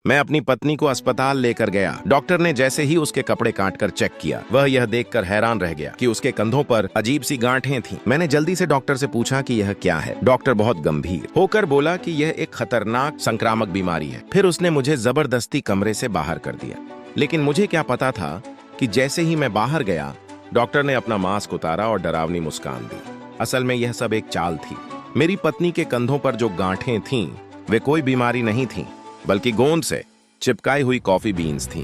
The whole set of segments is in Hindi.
मैं अपनी पत्नी को अस्पताल लेकर गया। डॉक्टर ने जैसे ही उसके कपड़े काटकर चेक किया, वह यह देखकर हैरान रह गया कि उसके कंधों पर अजीब सी गांठें थीं। मैंने जल्दी से डॉक्टर से पूछा कि यह क्या है। डॉक्टर बहुत गंभीर होकर बोला कि यह एक खतरनाक संक्रामक बीमारी है। फिर उसने मुझे जबरदस्ती कमरे से बाहर कर दिया। लेकिन मुझे क्या पता था कि जैसे ही मैं बाहर गया, डॉक्टर ने अपना मास्क उतारा और डरावनी मुस्कान दी। असल में यह सब एक चाल थी। मेरी पत्नी के कंधों पर जो गांठें थीं, वे कोई बीमारी नहीं थीं, बल्कि गोंद से चिपकाई हुई कॉफी बीन्स थीं।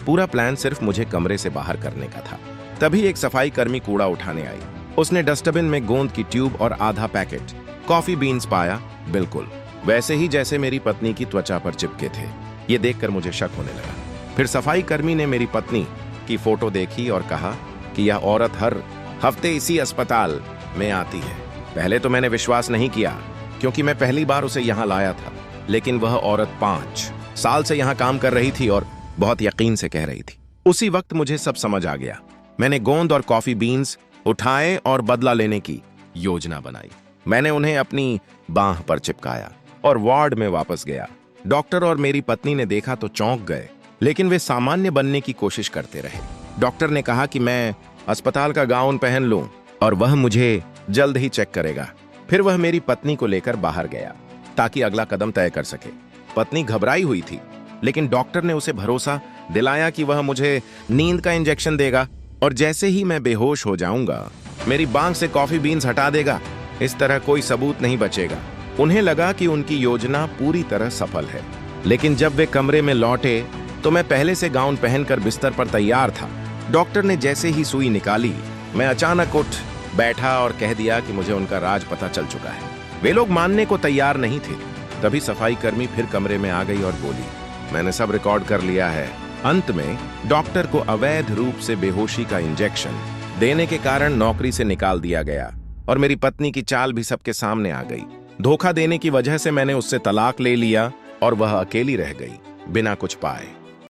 पूरा प्लान सिर्फ मुझे कमरे से बाहर करने का था। तभी एक सफाई कर्मी कूड़ा उठाने आई। उसने डस्टबिन में गोंद की ट्यूब और आधा पैकेट कॉफी बीन्स पाया, बिल्कुल वैसे ही जैसे मेरी पत्नी की त्वचा पर चिपके थे। ये देखकर मुझे शक होने लगा। फिर सफाई कर्मी ने मेरी पत्नी की फोटो देखी और कहा कि यह औरत हर हफ्ते इसी अस्पताल में आती है। पहले तो मैंने विश्वास नहीं किया, क्योंकि मैं पहली बार उसे यहाँ लाया था। लेकिन वह औरत 5 साल से यहाँ काम कर रही थी और बहुत यकीन से कह रही थी। उसी वक्त मुझे सब समझ आ गया। मैंने गोंद और कॉफी बीन्स उठाए और बदला लेने की योजना बनाई। मैंने उन्हें अपनी बांह पर चिपकाया और वार्ड में वापस गया। डॉक्टर और मेरी पत्नी ने देखा तो चौंक गए, लेकिन वे सामान्य बनने की कोशिश करते रहे। डॉक्टर ने कहा कि मैं अस्पताल का गाउन पहन लूं और वह मुझे जल्द ही चेक करेगा। फिर वह मेरी पत्नी को लेकर बाहर गया ताकि अगला कदम तय कर सके। पत्नी घबराई हुई थी, लेकिन डॉक्टर ने उसे भरोसा दिलाया कि वह मुझे नींद का इंजेक्शन देगा और जैसे ही मैं बेहोश हो जाऊंगा, मेरी बांह से कॉफी बीन्स हटा देगा। इस तरह कोई सबूत नहीं बचेगा। उन्हें लगा कि उनकी योजना पूरी तरह सफल है। लेकिन जब वे कमरे में लौटे तो मैं पहले से गाउन पहनकर बिस्तर पर तैयार था। डॉक्टर ने जैसे ही सुई निकाली, मैं अचानक उठ बैठा और कह दिया कि मुझे उनका राज पता चल चुका है। वे लोग मानने को तैयार नहीं थे। तभी सफाई कर्मी फिर कमरे में आ गई और बोली, मैंने सब रिकॉर्ड कर लिया है। अंत में डॉक्टर को अवैध रूप से बेहोशी का इंजेक्शन देने के कारण नौकरी से निकाल दिया गया और मेरी पत्नी की चाल भी सबके सामने आ गई। धोखा देने की वजह से मैंने उससे तलाक ले लिया और वह अकेली रह गई, बिना कुछ पाए।